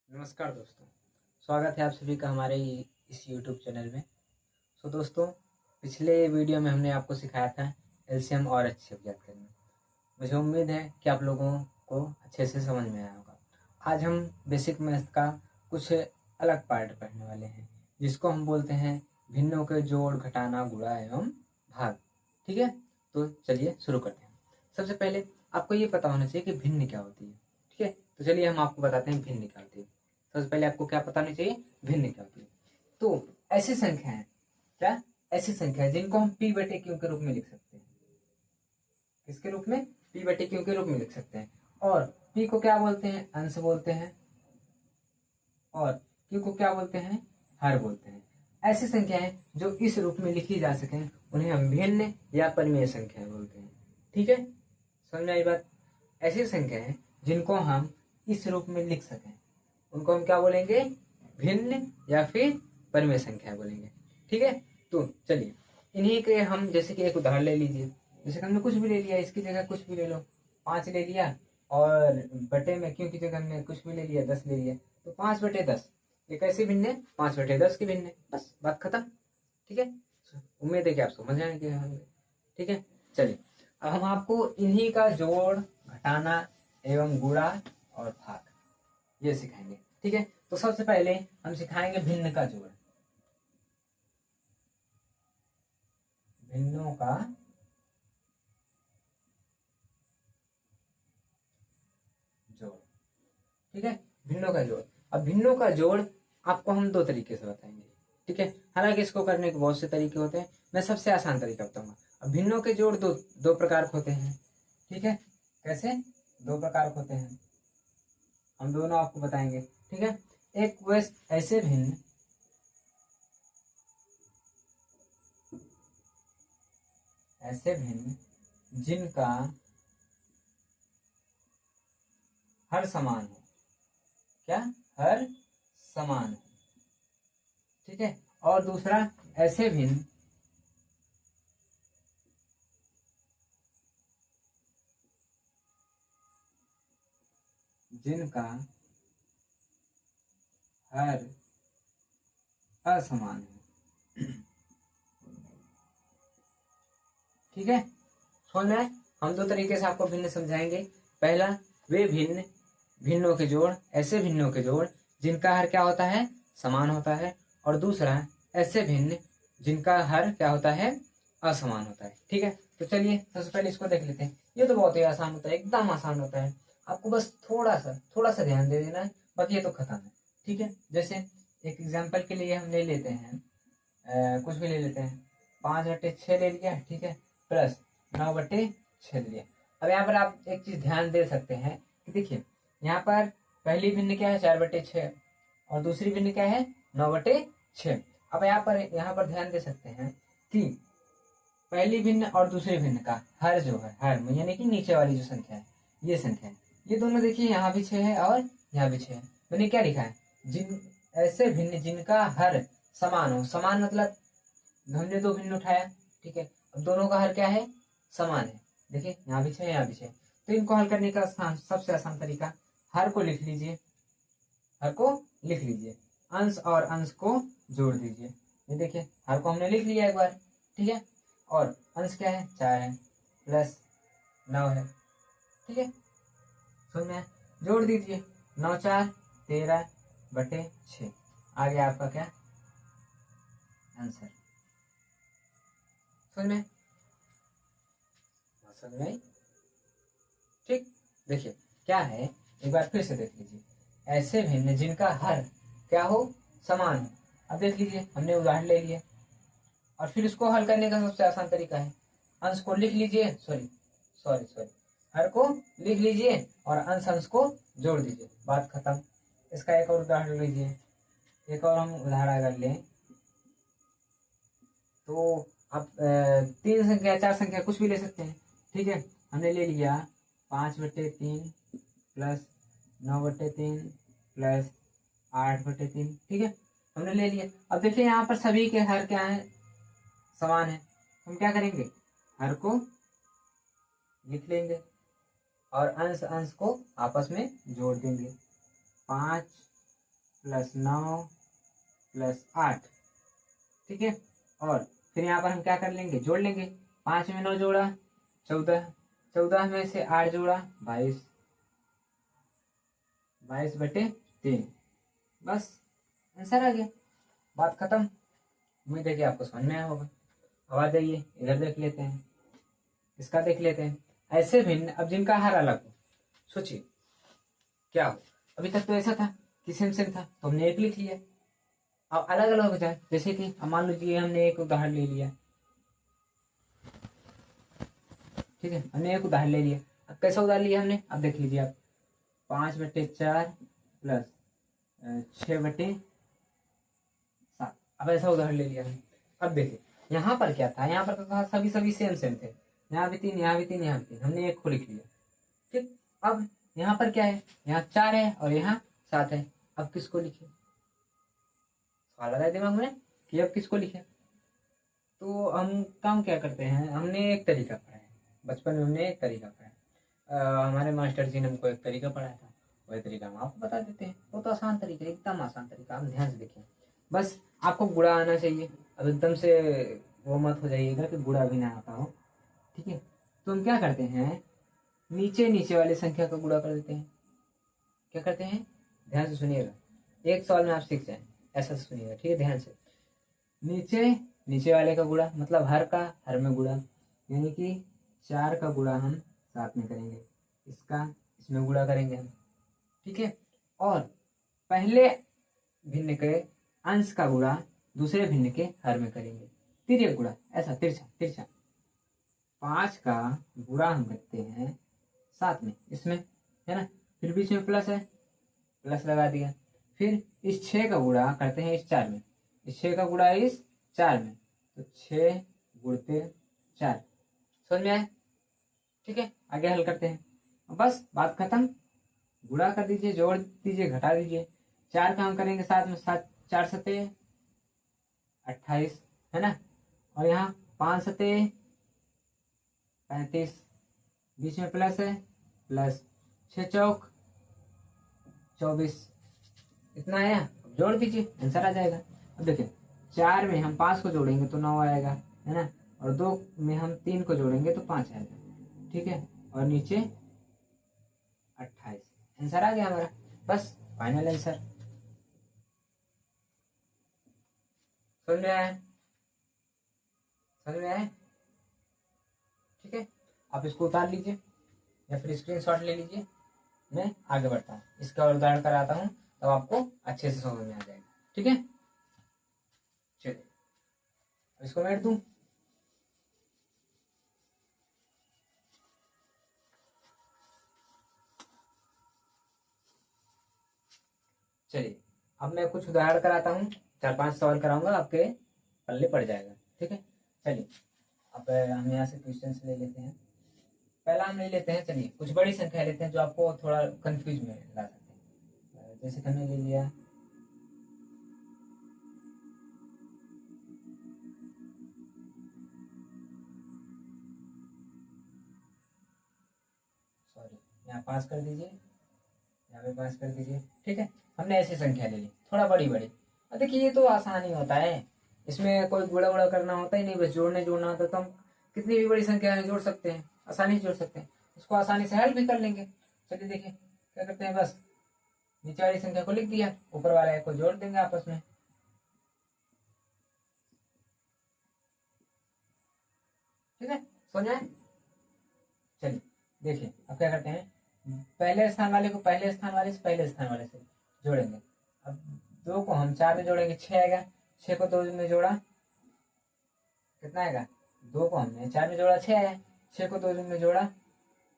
नमस्कार दोस्तों, स्वागत है आप सभी का हमारे इस YouTube चैनल में। दोस्तों, पिछले वीडियो में हमने आपको सिखाया था एलसीएम और एचसीएफ ज्ञात करना। मुझे उम्मीद है कि आप लोगों को अच्छे से समझ में आया होगा। आज हम बेसिक मैथ का कुछ अलग पार्ट पढ़ने वाले हैं, जिसको हम बोलते हैं भिन्नों के जोड़, घटाना, गुणा एवं भाग। ठीक है, तो चलिए शुरू करते हैं। सबसे पहले आपको ये पता होना चाहिए कि भिन्न क्या होती है। ठीक है, तो चलिए हम आपको बताते हैं भिन्न क्या होती है। सबसे पहले आपको क्या पता होना चाहिए, भिन्न क्या होती है। तो ऐसी संख्या है, क्या ऐसी संख्या है जिनको हम p बटे q के रूप में लिख सकते हैं। किसके रूप में? p बटे q के रूप में लिख सकते हैं। और p को क्या बोलते हैं? अंश बोलते हैं। और q को क्या बोलते हैं? हर बोलते हैं। ऐसी संख्याएं जो इस रूप में लिखी जा सके उन्हें हम भिन्न या परिमेय संख्याएं बोलते हैं। ठीक है, समझ में आई बात? ऐसी संख्याएं जिनको हम इस रूप में लिख सकें उनको हम क्या बोलेंगे? भिन्न या फिर परिमेय संख्या बोलेंगे। ठीक है, तो चलिए इन्हीं के हम जैसे कि एक उदाहरण ले लीजिए। जैसे कि हमने कुछ भी ले लिया, इसकी जगह कुछ भी ले लो, 5 ले लिया, और बटे में क्यों की जगह हमने कुछ भी ले लिया, 10 ले लिया, तो 5/10 ये कैसे भिन्न है? 5/10 की भिन्न है। बस बात खत्म। ठीक है, उम्मीद है कि आप समझ जाएंगे। ठीक है, चलिए अब हम आपको इन्हीं का जोड़, घटाना एवं गुणा और भाग ये सिखाएंगे। ठीक है, तो सबसे पहले हम सिखाएंगे भिन्न का जोड़। भिन्नों का जोड़। ठीक है, भिन्नों का जोड़। अब भिन्नों का जोड़ आपको हम दो तरीके से बताएंगे। ठीक है, हालांकि इसको करने के बहुत से तरीके होते हैं, मैं सबसे आसान तरीका बताऊंगा। अब भिन्नों के जोड़ दो प्रकार के होते हैं। ठीक है, कैसे? दो प्रकार के होते हैं, हम दोनों आपको बताएंगे। ठीक है, एक वैसे ऐसे भिन्न जिनका हर समान हो। क्या? हर समान हो। ठीक है, और दूसरा ऐसे भिन्न जिनका हर असमान है। ठीक है, समझ में आए? हम दो तरीके से आपको भिन्न समझाएंगे। पहला, वे भिन्न भिन्नों के जोड़, ऐसे भिन्नों के जोड़ जिनका हर क्या होता है? समान होता है। और दूसरा, ऐसे भिन्न जिनका हर क्या होता है? असमान होता है। ठीक है, तो चलिए सबसे पहले इसको देख लेते हैं। ये तो बहुत ही आसान होता है, एकदम आसान होता है। आपको बस थोड़ा सा ध्यान दे देना है, बाकी ये तो खत्म है। ठीक है, जैसे एक एग्जाम्पल के लिए हम ले लेते हैं, कुछ भी ले लेते हैं, 5/6 ले लिया। ठीक है, प्लस 9/6 ले लिया। अब यहाँ पर आप एक चीज ध्यान दे सकते हैं कि देखिए यहाँ पर पहली भिन्न क्या है? 4/6, और दूसरी भिन्न क्या है? 9/6। अब यहाँ पर ध्यान दे सकते हैं कि पहली भिन्न और दूसरी भिन्न का हर जो है, हर यानी कि नीचे वाली जो संख्या है, ये संख्या है, ये दोनों देखिए यहाँ भी 6 है और यहाँ भी 6 है। मैंने क्या लिखा है? जिन ऐसे भिन्न जिनका हर समान हो। समान मतलब हमने दो भिन्न उठाया। ठीक है, अब दोनों का हर क्या है? समान है। देखिए यहाँ भी 6 यहाँ भी 6, तो इनको हल करने का सबसे आसान तरीका, हर को लिख लीजिए, हर को लिख लीजिए, अंश और अंश को जोड़ दीजिए। ये देखिए हर को हमने लिख लिया एक बार। ठीक है, और अंश क्या है? 4 है, प्लस 9 है। ठीक है, सुनना, जोड़ दीजिए, 9×4 13/6 आ गया आपका क्या? आंसर। समझ में? समझ में? ठीक, देखिए क्या है, एक बार फिर से देख लीजिए। ऐसे भिन्न जिनका हर क्या हो? समान हो। अब देख लीजिए हमने उदाहरण ले लिया, और फिर इसको हल करने का सबसे आसान तरीका है, अंश को लिख लीजिए, सॉरी सॉरी सॉरी हर को लिख लीजिए और अंश अंश को जोड़ दीजिए, बात खत्म। इसका एक और उदाहरण लीजिए, एक और हम उदाहरण अगर लें तो आप 3 संख्या 4 संख्या कुछ भी ले सकते हैं। ठीक है, हमने ले लिया 5/3 प्लस 9/3 प्लस 8/3। ठीक है, हमने ले लिया। अब देखिए यहाँ पर सभी के हर क्या है? समान है। हम क्या करेंगे? हर को लिख लेंगे और अंश अंश को आपस में जोड़ देंगे। 5 प्लस 9 प्लस 8, ठीक है। और फिर यहाँ पर हम क्या कर लेंगे, जोड़ लेंगे। 5 में 9 जोड़ा 14, 14 में से 8 जोड़ा 22, 22/3, बस आंसर आ गया, बात खत्म। उम्मीद है कि आपको समझ में आया होगा। अब आ जाइए इधर देख लेते हैं, इसका देख लेते हैं। ऐसे भिन्न, अब जिनका हर अलग हो, सोचिए क्या हो। अभी तक तो ऐसा था कि सेम सेम था तो हमने एक लिख लिया। अब अलग अलग हो जाए, जैसे कि अब मान लीजिए हमने एक उदाहरण ले लिया, ठीक है, हमने एक उदाहरण ले लिया। अब कैसा उदाहरण लिया हमने, अब देख लीजिए आप, 5/4 प्लस 6/7, अब ऐसा उदाहरण ले लिया हमने। अब देखिए यहाँ पर क्या था, यहाँ पर तो था सभी सभी सेम सेम थे, यहाँ भी 3, यहाँ भी 3, यहाँ भी 3, हमने एक को लिख लिया, ठीक। अब यहाँ पर क्या है, यहाँ 4 है और यहाँ 7 है, अब किसको लिखे, सवाल आ रहा है दिमाग में कि अब किसको लिखे। तो हम काम क्या करते हैं, हमने एक तरीका पढ़ा है बचपन में, हमने एक तरीका पढ़ा है, हमारे मास्टर जी ने हमको एक तरीका पढ़ाया था, वही तरीका हम आपको बता देते हैं। वो तो आसान तरीका है, एकदम आसान तरीका, आप ध्यान से देखिए। बस आपको गुणा आना चाहिए। अब एकदम से वो मत हो जाइएगा कि गुणा भी ना आता हो, ठीक है। तो हम क्या करते हैं, नीचे नीचे वाली संख्या का गुणा कर देते हैं। क्या करते हैं, ध्यान से सुनिएगा, एक सवाल में आप सीख जाए, ऐसा सुनिएगा, ठीक है, ध्यान से। नीचे नीचे वाले का गुणा, मतलब हर का हर में गुणा, यानी कि 4 का गुणा हम साथ में करेंगे, इसका इसमें गुणा करेंगे हम, ठीक है। और पहले भिन्न के अंश का गुणा दूसरे भिन्न के हर में करेंगे, तिर्यक गुणा, ऐसा तिरछा तिरछा। 5 का गुणा हम करते हैं 7 में, इसमें है ना, फिर बीच में प्लस है, प्लस लगा दिया। फिर इस 6 का गुणा करते हैं इस 4 में, इस 6 का गुणा इस 4 में, तो 6 गुणते 4, समझ में आया, ठीक है। आगे हल करते हैं, बस बात खत्म। गुणा कर दीजिए, जोड़ दीजिए, घटा दीजिए। 4 का हम करेंगे 7 में, 7 4 सते 28, है ना। और यहाँ 5 सते 35, बीच में प्लस है, प्लस 6 चौक 24, इतना आया। अब जोड़ दीजिए, आंसर आ जाएगा। अब देखिए 4 में हम 5 को जोड़ेंगे तो 9 आएगा, है ना। और 2 में हम 3 को जोड़ेंगे तो 5 आएगा, ठीक है। और नीचे 28, आंसर आ गया हमारा, बस फाइनल आंसर। समझ में आया, समझ में आया, ठीक है। आप इसको उतार लीजिए या फिर स्क्रीनशॉट ले लीजिए, मैं आगे बढ़ता हूँ, इसका और उदाहरण कराता हूँ, तब आपको अच्छे से समझ में आ जाएगा, ठीक है। चलिए इसको मैं दूं, चलिए अब मैं कुछ उदाहरण कराता हूँ, 4-5 सवाल कराऊंगा, आपके पल्ले पड़ जाएगा, ठीक है। चलिए अब हम यहाँ से क्वेश्चन ले लेते हैं। पहला हम ले लेते हैं, चलिए कुछ बड़ी संख्या लेते हैं जो आपको थोड़ा कंफ्यूज में ला सकते हैं। जैसे कि हमने ले लिया, सॉरी, यहाँ 5 कर दीजिए, यहाँ पे 5 कर दीजिए, ठीक है। हमने ऐसी संख्या ले ली, थोड़ा बड़ी बड़ी। अब देखिए ये तो आसान ही होता है, इसमें कोई गुणा गुणा करना होता ही नहीं, बस जोड़ने जोड़ना होता है, तो हम कितनी भी बड़ी संख्या है जोड़ सकते हैं, आसानी से जोड़ सकते हैं, उसको आसानी से हल भी कर लेंगे। चलिए देखिए क्या करते हैं, बस नीचे वाली संख्या को लिख दिया, ऊपर वाले को जोड़ देंगे आपस में, ठीक है, समझ में आए? चलिए देखिए अब क्या करते हैं, पहले स्थान वाले को पहले स्थान वाले से पहले स्थान वाले से जोड़ेंगे। अब 2 को हम 4 में जोड़ेंगे, 6 आएगा, 6 को 2 में जोड़ा कितना आएगा, 2 को हमने 4 में जोड़ा 6 आया, 6 को 2 में जोड़ा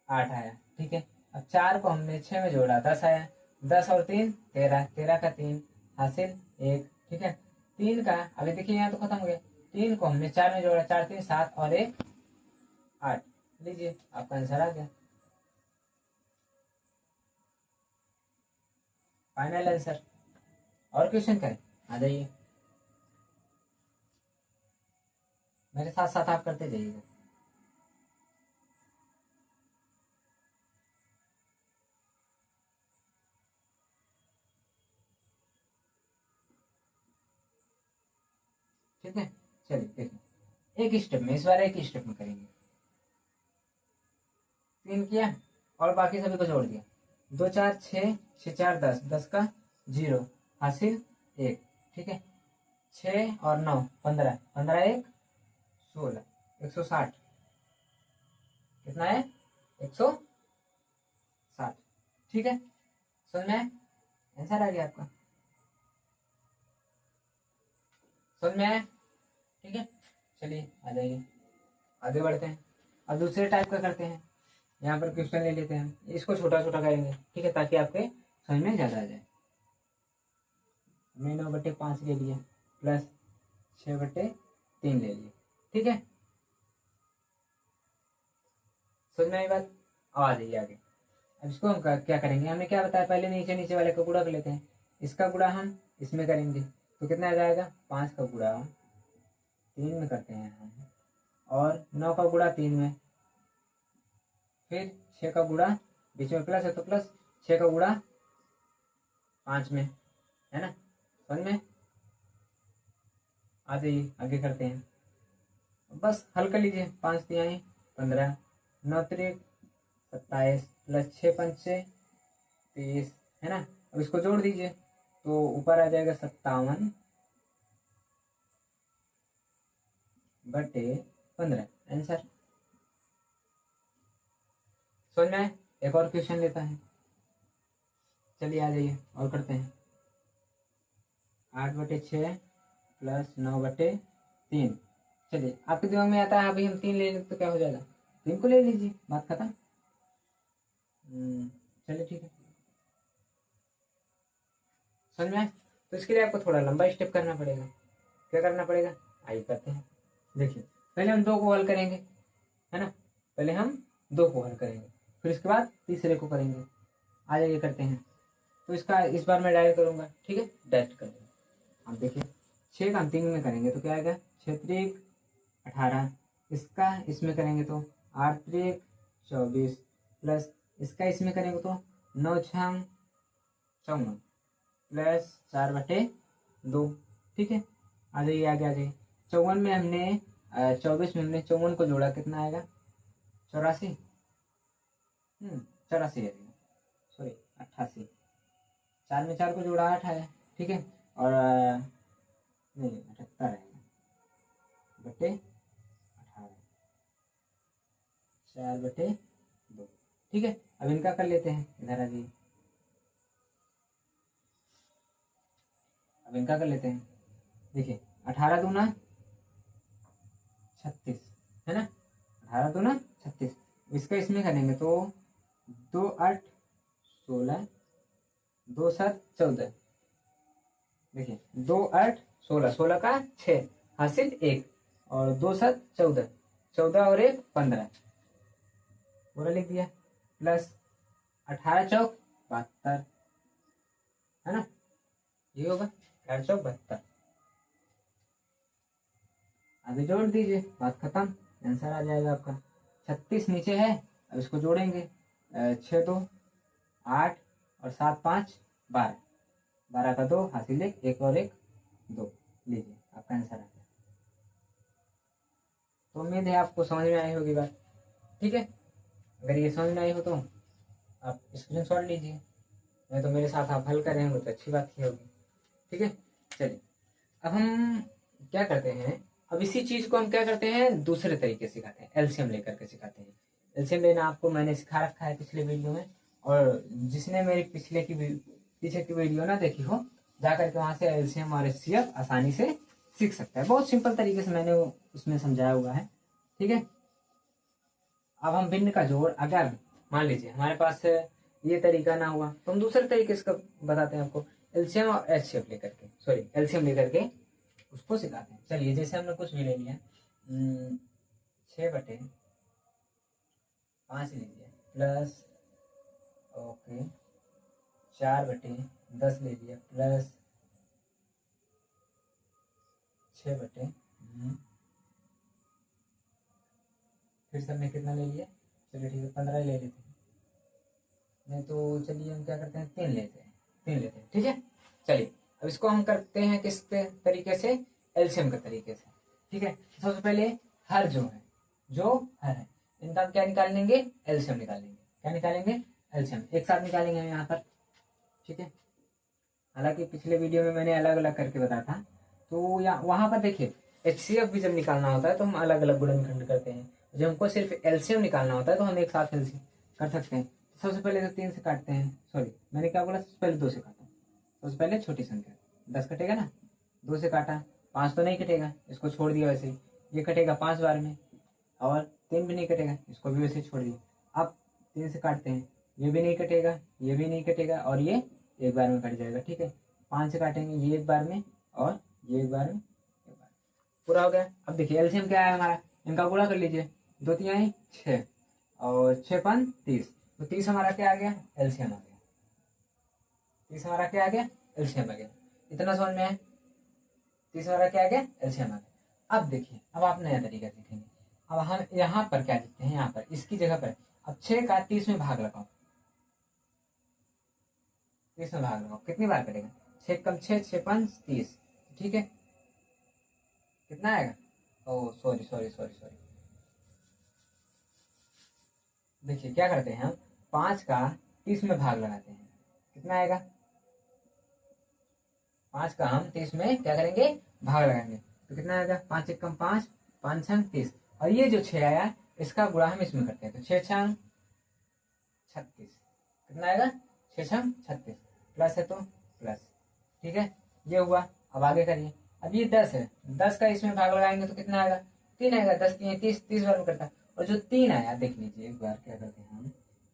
8 आया, ठीक है। अब 4 को हमने 6 में जोड़ा 10 आया, 10 और 3 13, 13 का 3 हासिल 1, ठीक है। 3 का अभी देखिए यहाँ तो खत्म हो गया, 3 को हमने 4 में जोड़ा, 4 3 7 और 1 8, लीजिए आपका आंसर आ गया, फाइनल आंसर। और क्वेश्चन करें, आ जाइए, मेरे साथ साथ आप करते जाइएगा। ठीक है। चलिए देखिए, एक स्टेप में, इस बार एक स्टेप में करेंगे। 3 किया और बाकी सभी को जोड़ दिया। 2 4 6, 6 4 10, 10 का 0 हासिल 1। ठीक है। 6 और 9 15, 15 1 16, 160। कितना है? 160। ठीक है, समझ में आया? आंसर आ गया आपका, समझ में आया? ठीक है, चलिए आ जाइए, आगे बढ़ते हैं। अब दूसरे टाइप का करते हैं। यहाँ पर क्वेश्चन ले लेते हैं, इसको छोटा छोटा करेंगे, ठीक है, ताकि आपके समझ में ज़्यादा आ जाए। हमने 9/5 ले लिया प्लस 6/3 ले लिए। ठीक है, समझ में आई बात? आ जाइए आगे। अब इसको हम क्या करेंगे, हमने क्या बताया पहले, नीचे नीचे वाले का गुणा कर लेते हैं। इसका गुणा हम इसमें करेंगे तो कितना आ जाएगा? 5 का गुणा 3 में करते हैं हम, और 9 का गुणा 3 में, फिर 6 का गुणा, बीच में प्लस है तो प्लस, 6 का गुणा 5 में, है ना? समझ में? आ जाइए आगे करते हैं। बस हल कर लीजिए। 5 तिहाई 15, 9 त्रिक 27 प्लस 6 पंचे 30, है ना? अब इसको जोड़ दीजिए तो ऊपर आ जाएगा 57/15 आंसर। समझ में? एक और क्वेश्चन लेता है, चलिए आ जाइए और करते हैं। 8/6 प्लस 9/3। चलिए, आपके दिमाग में आता है अभी हम 3 ले लेते तो क्या हो जाएगा? 3 को ले लीजिए, बात खत्म। चलिए ठीक है, समझ में आए? तो इसके लिए आपको थोड़ा लंबा स्टेप करना पड़ेगा। क्या करना पड़ेगा? आइए करते हैं। देखिए, पहले हम 2 को हल करेंगे, है ना? पहले हम 2 को हल करेंगे, फिर इसके बाद तीसरे को करेंगे। आ जाइए करते हैं। तो इसका इस बार मैं डायरेक्ट करूंगा, ठीक है, डायरेक्ट करूंगा। अब देखिए, 6 का हम 3 में करेंगे तो क्या आएगा? 6 त्रिक 18, इसका इसमें करेंगे तो 8 त्रिक 24, प्लस इसका इसमें करेंगे तो 9 छंग 54, प्लस 4/2। ठीक है, आ जाइए आगे, आ जाइए। 54 में हमने 24 में हमने 54 को जोड़ा, कितना आएगा? 84। 84 है, सॉरी 88। 4 में 4 को जोड़ा 8 है, ठीक है, और नहीं 78 आएगा बटे 18, 4/2। ठीक है, अब इनका कर लेते हैं, इधर आ जाइए। अब इनका कर लेते हैं। देखिए, 18 दूना 36, है ना? 18 दूना 36, इसका इसमें करेंगे तो 2 8 16, 2 7 14। देखिए, 2 8 16, 16 का 6 हासिल 1, और 2 7 14, 14 और 1 15 पूरा लिख दिया, प्लस 18 चौक 72, है ना? ये होगा 18 चौक 72। आगे जोड़ दीजिए, बात खत्म, आंसर आ जाएगा आपका। 36 नीचे है, अब इसको जोड़ेंगे। 6 2 8 और 7 5 12, 12 का 2 हासिल 1, 1 और 1 2। लीजिए, आपका आंसर आ गया। तो उम्मीद है आपको समझ में आई होगी बात, ठीक है। अगर ये समझ में आई हो तो आप स्क्रीनशॉट लीजिए, नहीं तो मेरे साथ आप हल करेंगे तो अच्छी बात ही होगी, ठीक है। चलिए, अब हम क्या करते हैं, अब इसी चीज को हम क्या करते हैं, दूसरे तरीके से सिखाते हैं, एलसीएम लेकर के सिखाते हैं। एलसीएम लेना आपको मैंने सिखा रखा है पिछले वीडियो में, और जिसने मेरी पीछे की वीडियो ना देखी हो, जाकर के वहां से एलसीएम और एचसीएफ आसानी से सीख सकता है। बहुत सिंपल तरीके से मैंने उसमें समझाया हुआ है, ठीक है। अब हम भिन्न का जोड़, अगर मान लीजिए हमारे पास ये तरीका ना हुआ तो हम दूसरे तरीके से बताते हैं आपको, एलसीएम और एचसीएफ लेकर के, सॉरी एलसीएम लेकर के उसको सिखाते हैं। चलिए, जैसे हमने कुछ भी ले लिया, 6/5 ले लिया, प्लस ओके 4/10 ले लिया, प्लस 6/, फिर से हमने कितना ले लिया? चलिए ठीक है, 15 ले लेते हैं, नहीं तो चलिए हम क्या करते हैं, 3 लेते हैं, ठीक है। चलिए, अब इसको हम करते हैं किस तरीके से, एलसीएम के तरीके से। ठीक है, सबसे पहले हर जो हर है, इनका क्या निकाल लेंगे, एलसीएम निकाल लेंगे। क्या निकालेंगे, एलसीएम एक साथ निकालेंगे यहाँ पर। ठीक है, हालांकि पिछले वीडियो में मैंने अलग अलग करके बताया था, तो यहाँ वहां पर देखिए एचसीएफ भी जब निकालना होता है तो हम अलग अलग गुणनखंड करते हैं। जब हमको सिर्फ एलसीएम निकालना होता है तो हम एक साथ एलसीएम कर सकते हैं। सबसे पहले तो 3 से काटते हैं, सॉरी मैंने क्या बोला, सबसे पहले 2 से काटा। सबसे पहले छोटी संख्या 10 कटेगा ना, 2 से काटा, 5 तो नहीं कटेगा, इसको छोड़ दिया वैसे ही। ये कटेगा 5 बार में, और 3 भी नहीं कटेगा, इसको भी वैसे छोड़ दिया। अब 3 से काटते हैं, ये भी नहीं कटेगा, ये भी नहीं कटेगा, और ये एक बार में कट जाएगा। ठीक है, 5 से काटेंगे, ये एक बार में और ये एक बार में, एक बार पूरा हो गया। अब देखिए एलसीएम क्या है हमारा, इनका गुणा कर लीजिए, 2 3 6 और 6 5 30, तो 30 हमारा क्या आ गया, एलसीएम आ गया। 30 हमारा क्या आ गया, एलसीएम आ गया। इतना समझ में है, 30 हमारा क्या आ गया, एलसीएम आ गया। अब देखिए, अब आप नया तरीका सीखेंगे। अब हम यहाँ पर क्या लिखते हैं, यहाँ पर इसकी जगह पर अब 6 का 30 में भाग लगाओ, 30 में भाग लगाओ, कितनी बार करेगा, 6 कम 6 6 5 30। ठीक है, कितना आएगा, ओ सॉरी सॉरी सॉरी सॉरी, देखिए क्या करते हैं हम, 5 का 30 में भाग लगाते हैं, कितना आएगा, 5 का हम 30 में क्या करेंगे, भाग लगाएंगे, तो कितना आएगा, 5 1 कम 5 5 छंग 30, और ये जो 6 आया इसका गुणा हम इसमें करते हैं, तो 6 छंग 36, कितना आएगा, 6 छंग 36, प्लस है तो प्लस। ठीक है, ये हुआ। अब आगे करिए, अब ये 10 है, 10 का इसमें भाग लगाएंगे तो कितना आएगा, 3 आएगा, 10 3 30, 30 बार में करता है। और जो 3 आया देख लीजिए एक बार, क्या करते हैं हम,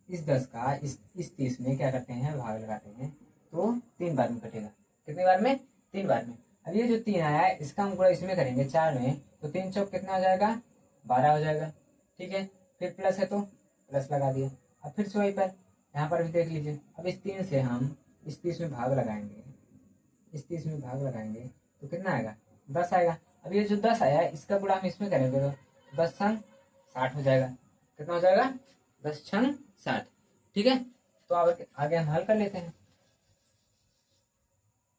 इस 10 का इस 30 में क्या करते हैं, भाग लगाते हैं, तो 3 बार में कटेगा, कितने बार में, 3 बार में। अब ये जो 3 आया है इसका हम गुणा इसमें करेंगे 4 में, तो 3 चौक कितना हो जाएगा, 12 हो जाएगा। ठीक है, फिर प्लस है तो प्लस लगा दिया। अब फिर से वहीं पर, यहाँ पर भी देख लीजिए, अब इस 3 से हम इस 30 में भाग लगाएंगे, इस 30 में भाग लगाएंगे तो कितना आएगा, 10 आएगा। अब ये जो 10 आया इसका गुणा हम इसमें करेंगे तो 10 छंग 60 हो जाएगा, कितना हो जाएगा, 10 छंग 60। ठीक है, तो अब आगे हम हल कर लेते हैं।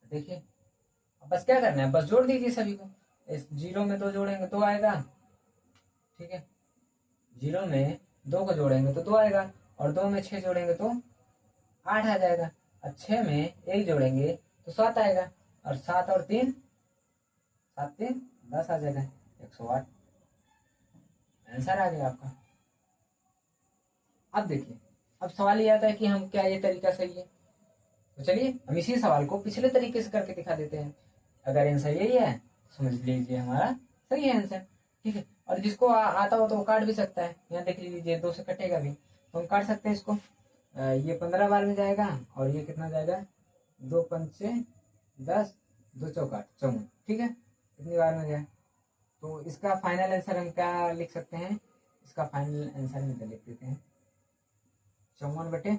देखिए अब बस क्या करना है, बस जोड़ दीजिए सभी को, इस 0 में 2 जोड़ेंगे तो आएगा। ठीक है, 0 में 2 को जोड़ेंगे तो 2 आएगा, और 2 में 6 जोड़ेंगे तो 8 आ जाएगा, और 6 में 1 जोड़ेंगे तो 7 आएगा, और 7 और 3 7 3 10 आ जाएगा, 108। आंसर आ गया आपका। अब देखिए, अब सवाल ये आता है कि हम क्या ये तरीका सही है, तो चलिए हम इसी सवाल को पिछले तरीके से करके दिखा देते हैं। अगर आंसर यही है तो समझ लीजिए हमारा सही है आंसर। ठीक है, और जिसको आता हो तो वो काट भी सकता है, यहाँ देख लीजिए 2 से कटेगा भी तो हम काट सकते हैं इसको। ये 15 बार में जाएगा, और ये कितना जाएगा, 2 पंचे 10, 2 चौक 8 54। ठीक है, कितनी बार में गया, तो इसका फाइनल आंसर हम क्या लिख सकते हैं, इसका फाइनल आंसर हम क्या लिख देते हैं, 54/15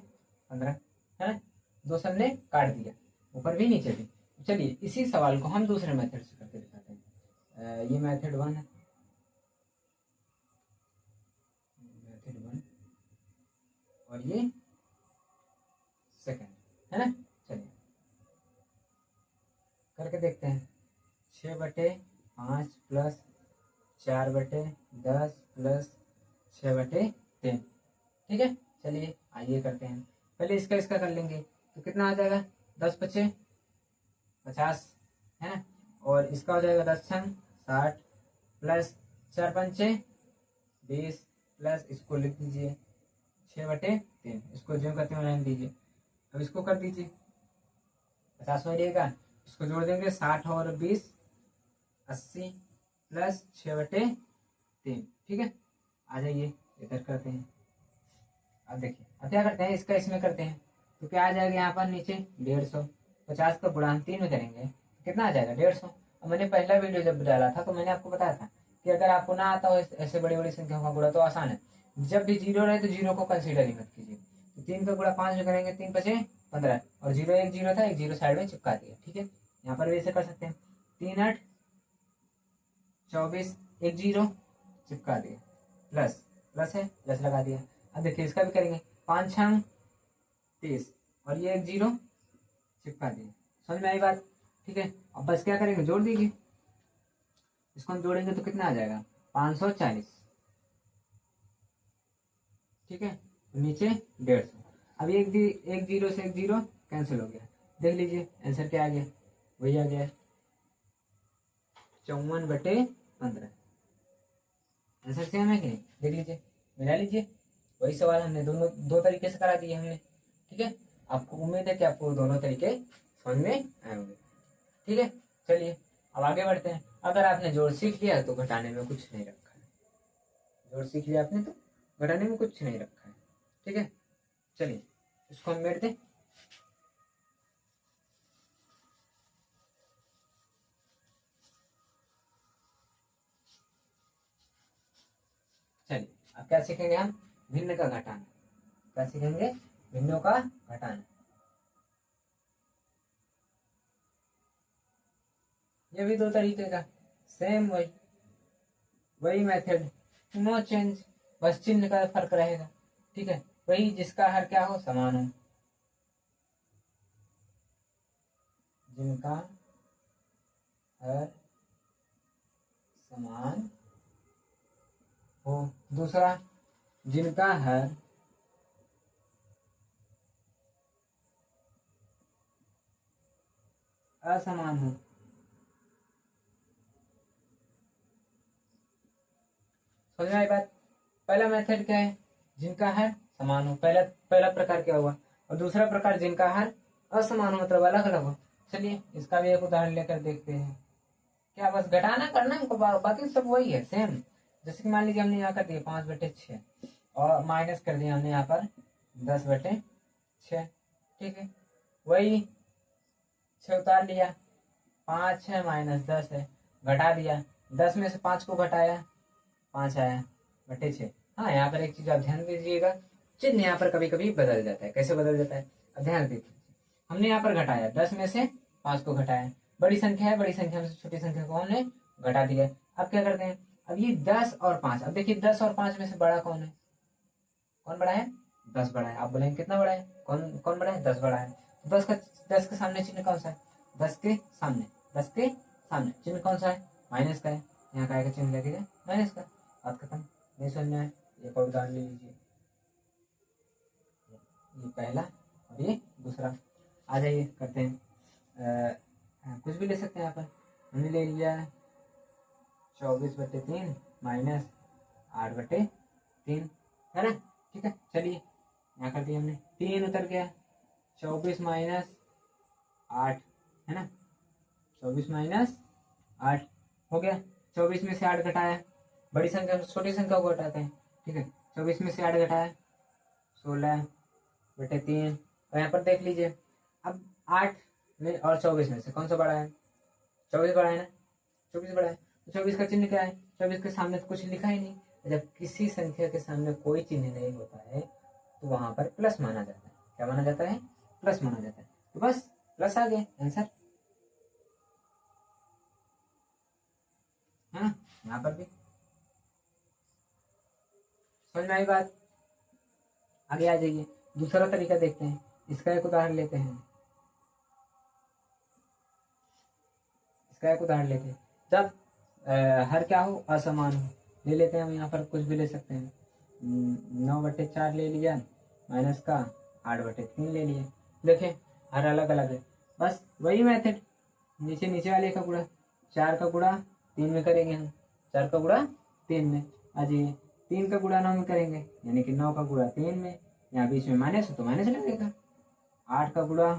है ना, 2 से हमने काट दिया, ऊपर भी नीचे भी। चलिए इसी सवाल को हम दूसरे मेथड से करके दिखाते हैं। ये मेथड 1 है, मेथड 1, और ये सेकंड है ना। चलिए करके देखते हैं, 6/5 प्लस 4/10 प्लस 6/3। ठीक है, चलिए आइए करते हैं, पहले इसका कर लेंगे तो कितना आ जाएगा, 10 बचे 50 है ना, और इसका हो जाएगा 10 छंग 60 प्लस 4 पंचे 20 प्लस इसको लिख दीजिए 6/3, इसको जो करते हुए रहने दीजिए। अब इसको कर दीजिए, 50 हो जाएगा, इसको जोड़ देंगे 60 और 20 80 प्लस 6/3। ठीक है, आ जाइए इधर करते हैं। अब देखिए अब क्या करते हैं, इसका इसमें करते हैं तो क्या आ जाएगा, यहाँ पर नीचे 150, 50 का गुणा 3 में करेंगे तो कितना आ जाएगा, 150। अब मैंने पहला वीडियो जब डाला था तो मैंने आपको बताया था कि अगर आपको ना आता हो ऐसे बड़ी बड़ी संख्या का गुणा तो आसान है, जब भी 0 रहे तो 0 को कंसीडर ही मत कीजिए। तो 3 का गुणा 5 में करेंगे, 3 5 15, और 0 एक 0 था, एक 0 साइड में चिपका दिया। ठीक है, यहाँ पर भी ऐसे कर सकते हैं, 3 8 24 एक 0 चिपका दिया, प्लस प्लस है प्लस लगा दिया। अब देखिए इसका भी करेंगे, 5 6 30, और ये एक 0 चिपका दिए, समझ में आई बात। ठीक है, अब बस क्या करेंगे, जोड़ दीजिए, इसको हम जोड़ेंगे तो कितना आ जाएगा 540, ठीक है। नीचे 150। अब एक जीरो से एक जीरो कैंसिल हो गया, देख लीजिए आंसर क्या आ गया, वही आ गया 54/15। आंसर सेम है कि नहीं, देख लीजिए, मिला लीजिए। वही सवाल हमने दोनों दो तरीके से करा दिए हमने, ठीक है। आपको उम्मीद है कि आपको दोनों तरीके समझ में आए होंगे, ठीक है। चलिए अब आगे बढ़ते हैं। अगर आपने जोड़ सीख लिया तो घटाने में कुछ नहीं रखा है, जोड़ सीख लिया आपने तो घटाने में कुछ नहीं रखा है, ठीक है। चलिए इसको हम मेट दें। चलिए अब क्या सीखेंगे हम, भिन्न का घटाना। क्या सीखेंगे, भिन्नों का घटाना। ये भी दो तरीके का, सेम वही मेथड, नो चेंज, बस चिन्ह का फर्क रहेगा, ठीक है। वही जिसका हर क्या हो, समान हो, जिनका हर समान हो। दूसरा, जिनका हर असमान हो। समझ में आई बात। पहला मेथड क्या है, जिनका हर समान हो, पहला पहला प्रकार क्या हुआ, और दूसरा प्रकार जिनका हर असमान हो, मतलब अलग अलग हो। चलिए इसका भी एक उदाहरण लेकर देखते हैं। क्या बस घटाना करना है हमको, बाकी सब वही है सेम। जैसे कि मान लीजिए हमने यहाँ कर दिया 5/6 और माइनस कर दिया हमने यहाँ पर 10/6, ठीक है। वही 6 उतार लिया, 5 है माइनस 10 है, घटा दिया, 10 में से 5 को घटाया, 5 आया बटे 6। हाँ यहाँ पर एक चीज आप ध्यान दीजिएगा, चिन्ह यहाँ पर कभी कभी बदल जाता है। कैसे बदल जाता है, अब ध्यान दीजिए। हमने यहाँ पर घटाया, 10 में से 5 को घटाया, बड़ी संख्या है, बड़ी संख्या में से छोटी संख्या को हमने घटा दिया। अब क्या करते हैं, अब ये 10 और 5, अब देखिए 10 और 5 में से बड़ा कौन है, कौन बड़ा है, 10 बड़ा है। आप बोलेंगे कितना बड़ा है, कौन कौन बड़ा है, 10 बड़ा है। तो 10 के सामने चिन्ह कौन सा है, 10 के सामने, 10 के सामने चिन्ह कौन सा है, माइनस का है। यहाँ का आएगा चिन्ह लगेगा माइनस का, बात खत्म। नहीं समझ में आए, एक और उदाहरण ले लीजिए, ये पहला और ये दूसरा। आ जाइए करते हैं, कुछ भी ले सकते हैं यहाँ पर। हमने ले लिया 24/3 माइनस 8/3, है ना, ठीक है। चलिए यहाँ कर दिया हमने, 3 उतर गया, 24 माइनस 8, है ना, 24 माइनस 8 हो गया। 24 में से 8 घटाया, बड़ी संख्या से छोटी संख्या को घटाते हैं, ठीक है। 24 में से 8 घटाया 16/3, और यहाँ पर देख लीजिए अब 8 में और 24 में से कौन सा बड़ा है, 24 बड़ा है ना, 24 बड़ा है। तो 24 का चिन्ह क्या है, 24 के सामने तो कुछ लिखा ही नहीं। जब किसी संख्या के सामने कोई चिन्ह नहीं होता है तो वहां पर प्लस माना जाता है। क्या माना जाता है, प्लस माना जाता है। तो बस प्लस आ गया आंसर, है ना। यहाँ पर भी समझ में आई बात। आगे आ जाइए, दूसरा तरीका देखते हैं, इसका एक उदाहरण लेते हैं। इसका एक उदाहरण लेते हैं, जब हर क्या हो, असमान हो। ले लेते हैं हम, यहाँ पर कुछ भी ले सकते हैं। 9/4 ले लिया, माइनस का 8/3 ले लिया। देखें हर अलग अलग है, बस वही मेथड, नीचे नीचे वाले का गुणा, 4 का गुणा 3 में करेंगे हम, 4 का गुणा 3 में। आ जाइए 3 का गुणा 9 में करेंगे, यानी कि 9 का गुणा 3 में, यहाँ बीच में माइनस है तो माइनस लगेगा। 8 का गुणा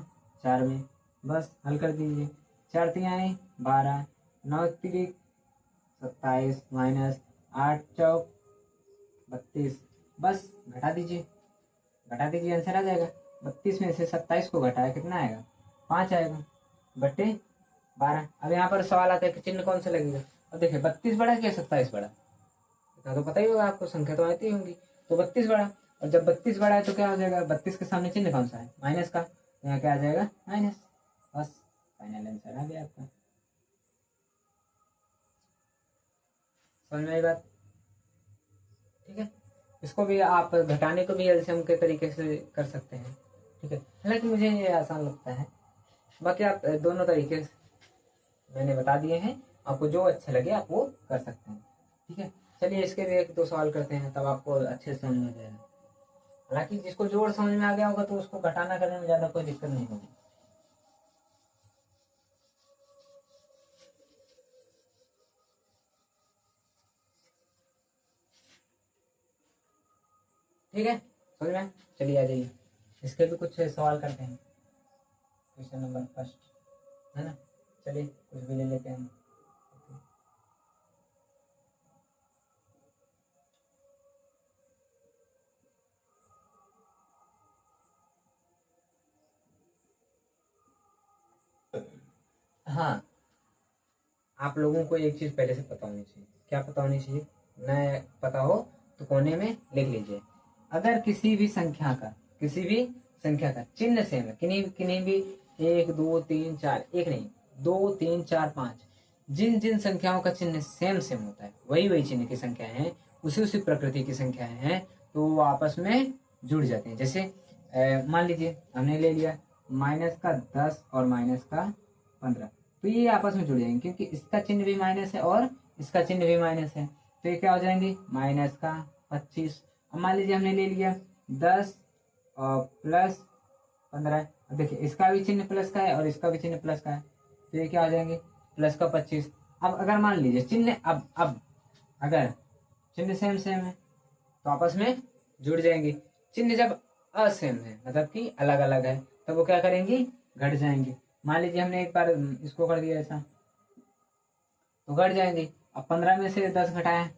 4 में, बस हल कर दीजिए, 4 3 आए 12, 9 3 27 माइनस 8 चौक 32, बस घटा दीजिए, घटा दीजिए आंसर आ जाएगा। 32 में से 27 को घटाया कितना आएगा, 5 आएगा बट्टे 12। अब यहाँ पर सवाल आता है कि चिन्ह कौन सा लगेगा। अब देखिए 32 बड़ा है क्या 27 बड़ा, इतना तो पता ही होगा आपको, संख्या तो आती होंगी। तो 32 बड़ा, और जब 32 बड़ा है तो क्या हो जाएगा, 32 के सामने चिन्ह कौन सा है, माइनस का, यहाँ क्या आ जाएगा माइनस। बस फाइनल आंसर आ गया आपका। समझ में आई बात, ठीक है। इसको भी आप घटाने को भी एलसीएम के तरीके से कर सकते हैं, ठीक है। हालांकि मुझे ये आसान लगता है, बाकी आप दोनों तरीके मैंने बता दिए हैं, आपको जो अच्छा लगे आप वो कर सकते हैं। ठीक है, चलिए इसके भी एक दो सवाल करते हैं, तब आपको अच्छे से समझ में आ जाएगा। हालांकि जिसको जोड़ समझ में आ गया होगा तो उसको घटाना करने में ज्यादा कोई दिक्कत नहीं होगी। ठीक है, समझ में? चलिए आ जाइए, इसके भी कुछ सवाल करते हैं। क्वेश्चन नंबर फर्स्ट, है ना? चलिए कुछ भी ले लेते हैं। हाँ, आप लोगों को एक चीज पहले से पता होनी चाहिए। क्या पता होनी चाहिए? न पता हो तो कोने में लिख लीजिए। अगर किसी भी संख्या का चिन्ह सेम है, किन्हीं किन्हीं भी 1 2 3 4, एक नहीं 2 3 4 5, जिन जिन संख्याओं का चिन्ह सेम सेम होता है, वही वही चिन्ह की संख्याएं हैं, उसी उसी प्रकृति की संख्याएं हैं, तो वो आपस में जुड़ जाते हैं। जैसे मान लीजिए हमने ले लिया -10 और -15, तो ये आपस में जुड़ जाएंगे क्योंकि इसका चिन्ह भी माइनस है और इसका चिन्ह भी माइनस है, तो ये क्या हो जाएंगे -25। अब मान लीजिए हमने ले लिया 10 और +15, अब देखिए इसका भी चिन्ह प्लस का है और इसका भी चिन्ह प्लस का है, तो ये क्या हो जाएंगे +25। अब अगर मान लीजिए चिन्ह अब अगर चिन्ह सेम सेम है तो आपस में जुड़ जाएंगे। चिन्ह जब असेम है मतलब कि अलग अलग है, तब वो क्या करेंगी? घट जाएंगे। मान लीजिए हमने एक बार इसको कर दिया ऐसा, तो घट जाएंगे। अब 15 में से 10 घटाए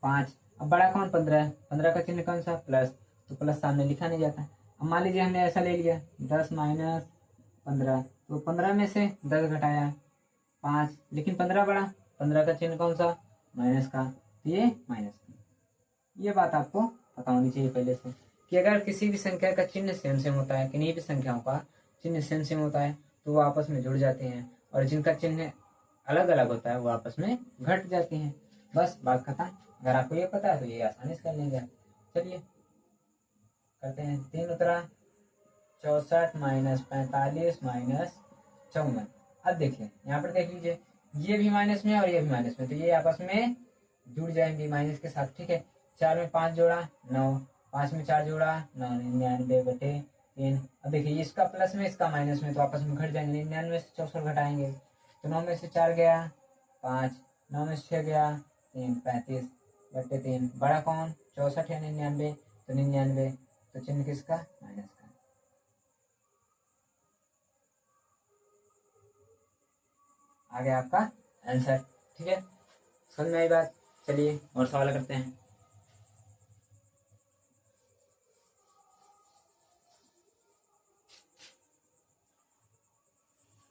5, अब बड़ा कौन? 15 है, 15 का चिन्ह कौन सा? प्लस, तो प्लस सामने लिखा नहीं जाता। अब मान लीजिए हमने ऐसा ले लिया 10 - 15, तो 15 में से 10 घटाया 5, लेकिन 15 बड़ा, 15 का चिन्ह कौन सा? माइनस का, तो ये माइनस का। ये बात आपको पता होनी चाहिए पहले से कि अगर किसी भी संख्या का चिन्ह सेम सेम होता है, किन्हीं भी संख्याओं का चिन्ह सेम सेम होता है, तो वो आपस में जुड़ जाते हैं, और जिनका चिन्ह अलग अलग होता है वो आपस में घट जाती हैं। बस बात खत्म। अगर आपको ये पता है तो ये आसानी से कर लेंगे। चलिए करते हैं। 3 उतरा 64 - 45 - 54। अब देखिए यहाँ पर देख लीजिए, ये भी माइनस में और ये भी माइनस में, तो ये आपस में जुड़ जाएंगे माइनस के साथ। ठीक है, 4 में 5 जोड़ा 9, 5 में 4 जोड़ा 9, 99/3। अब देखिए इसका प्लस में इसका माइनस में, तो आपस में घट जाएंगे। 99 से 64 घटाएंगे तो 9 में से 4 गया 5, 9 में से 6 गया 3, 35/3। बड़ा कौन? 64 है 99, तो 99, तो चिन्ह किसका? माइनस का। आ गया आपका आंसर। ठीक है, समझ में आई बात? चलिए और सवाल करते हैं।